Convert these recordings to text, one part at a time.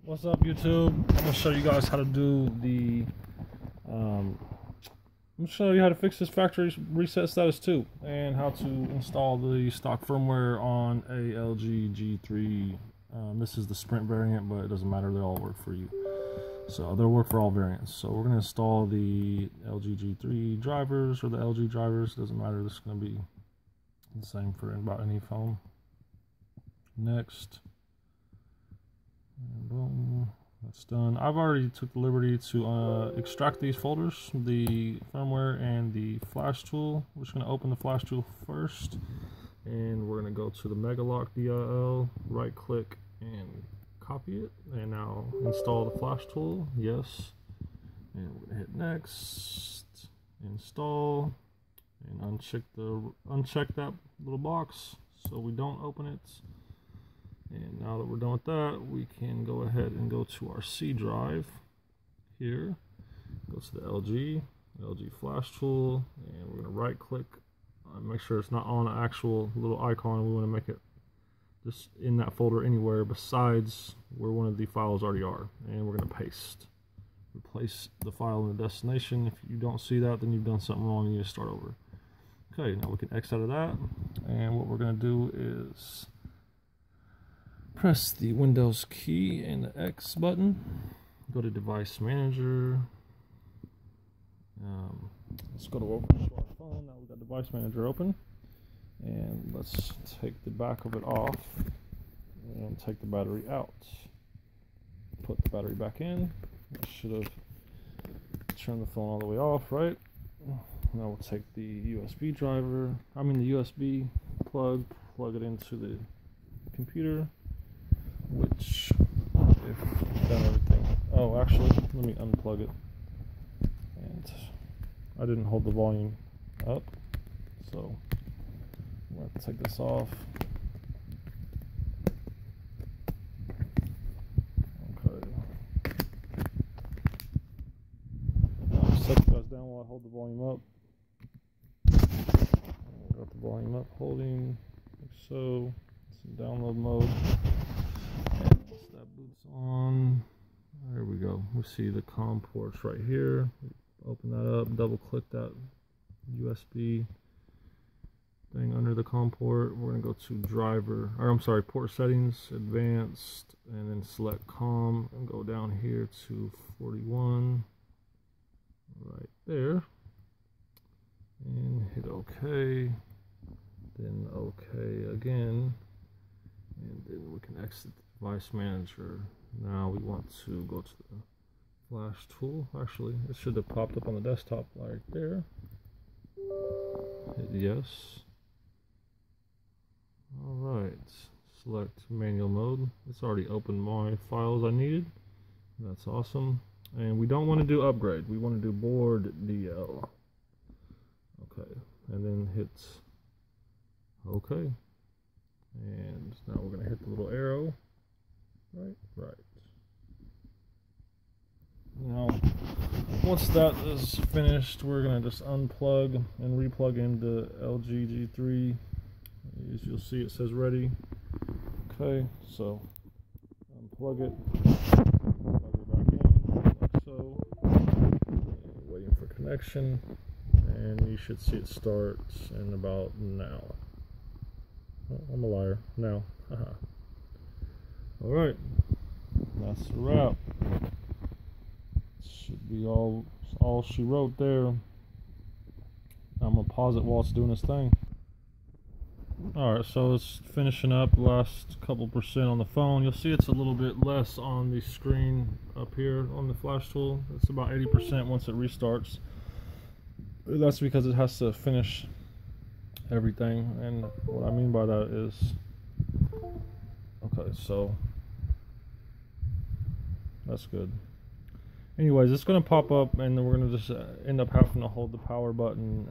What's up, YouTube? I'm gonna show you guys how to do the I'm gonna show you how to fix this factory reset status 2 and how to install the stock firmware on a LG G3. This is the Sprint variant, but it doesn't matter, they all work for you. So they'll work for all variants. So we're gonna install the LG G3 drivers or the LG drivers, doesn't matter, this is gonna be the same for about any phone. Next. And boom, that's done. I've already took the liberty to extract these folders, the firmware and the flash tool. We're just going to open the flash tool first, and we're going to go to the Megalock DLL, right click and copy it, and now install the flash tool. Yes, and we're going to hit next, install, and uncheck that little box so we don't open it. And now that we're done with that, we can go ahead and go to our C drive here, go to the LG flash tool, and we're going to right click, make sure it's not on an actual little icon. We want to make it just in that folder anywhere besides where one of the files already are, and we're going to paste. Replace the file in the destination. If you don't see that, then you've done something wrong and you need to start over. Okay, now we can X out of that, and what we're going to do is press the Windows key and the X button, go to Device Manager. Let's go over to our phone. Now we've got Device Manager open, and let's take the back of it off and take the battery out. Put the battery back in. I should have turned the phone all the way off, right? Now we'll take the USB driver, the USB plug, plug it into the computer. Which, if done everything, oh, actually, let me unplug it. And I didn't hold the volume up, so I'm going to take this off. Okay. I'll set you guys down while I hold the volume up. Got the volume up, holding, like so. It's in download mode. Boots on. There we go. We see the COM ports right here. Open that up, double click that USB thing under the COM port. We're going to go to port settings, advanced, and then select COM and go down here to 41 right there and hit OK, then OK again, and then we can exit Device Manager. Now we want to go to the flash tool. Actually, it should have popped up on the desktop right there. Hit yes. Alright, select manual mode. It's already opened my files I needed. That's awesome. And we don't want to do upgrade, we want to do board DL. Okay, and then hit OK. And now we're going to hit the little arrow. Right. Now, once that is finished, we're going to just unplug and replug into LG G3. As you'll see, it says ready. Okay, so unplug it, plug it back in, like so. Waiting for connection, and you should see it start in about now. Oh, I'm a liar. Now. Haha. Alright, that's a wrap. Should be all she wrote there. I'm gonna pause it while it's doing its thing. Alright, so it's finishing up, last couple percent on the phone. You'll see it's a little bit less on the screen up here on the flash tool. It's about 80% once it restarts. That's because it has to finish everything, and what I mean by that is, okay, so that's good. Anyways, it's going to pop up, and then we're going to just end up having to hold the power button,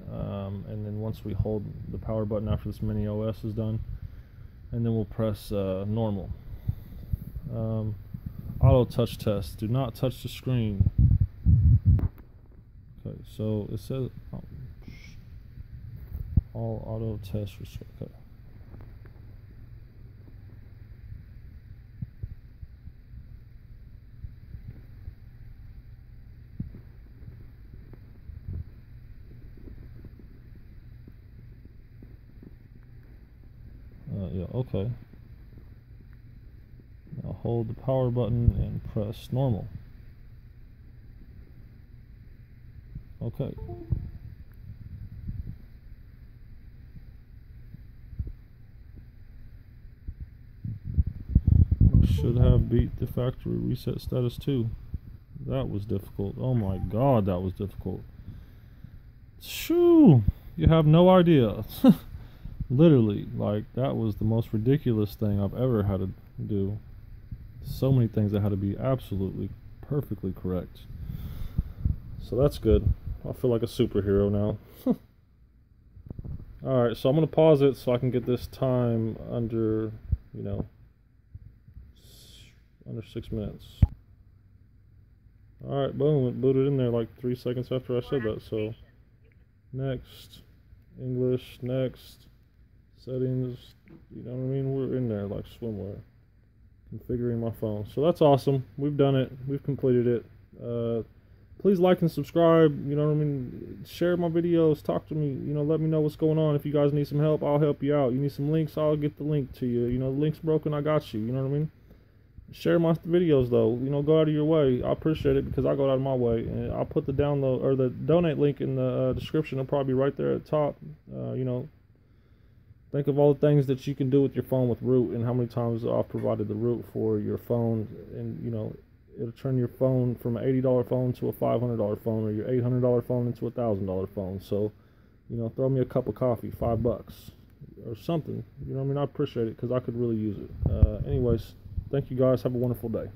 and then once we hold the power button after this mini OS is done, and then we'll press normal. Auto touch test. Do not touch the screen. Okay, so it says all auto test restrict. Okay. Okay. Now hold the power button and press normal. Okay. Should have beat the factory reset status too. That was difficult. Oh my god, that was difficult. Shoo! You have no idea. Literally, like, that was the most ridiculous thing I've ever had to do. So many things that had to be absolutely perfectly correct. So that's good. I feel like a superhero now. Alright, so I'm going to pause it so I can get this time under, you know, under 6 minutes. Alright, boom, it booted in there like 3 seconds after I said that. So, next, English, next, settings, you know what I mean? We're in there like swimwear. Configuring my phone. So that's awesome. We've done it. We've completed it. Please like and subscribe. You know what I mean? Share my videos. Talk to me. You know, let me know what's going on. If you guys need some help, I'll help you out. You need some links, I'll get the link to you. You know, the link's broken, I got you. You know what I mean? Share my videos though. You know, go out of your way. I appreciate it because I go out of my way. And I'll put the download or the donate link in the description. It'll probably be right there at the top. You know, think of all the things that you can do with your phone with root and how many times I've provided the root for your phone. And, you know, it'll turn your phone from an $80 phone to a $500 phone or your $800 phone into a $1,000 phone. So, you know, throw me a cup of coffee, $5 or something. You know what I mean? I appreciate it because I could really use it. Anyways, thank you guys. Have a wonderful day.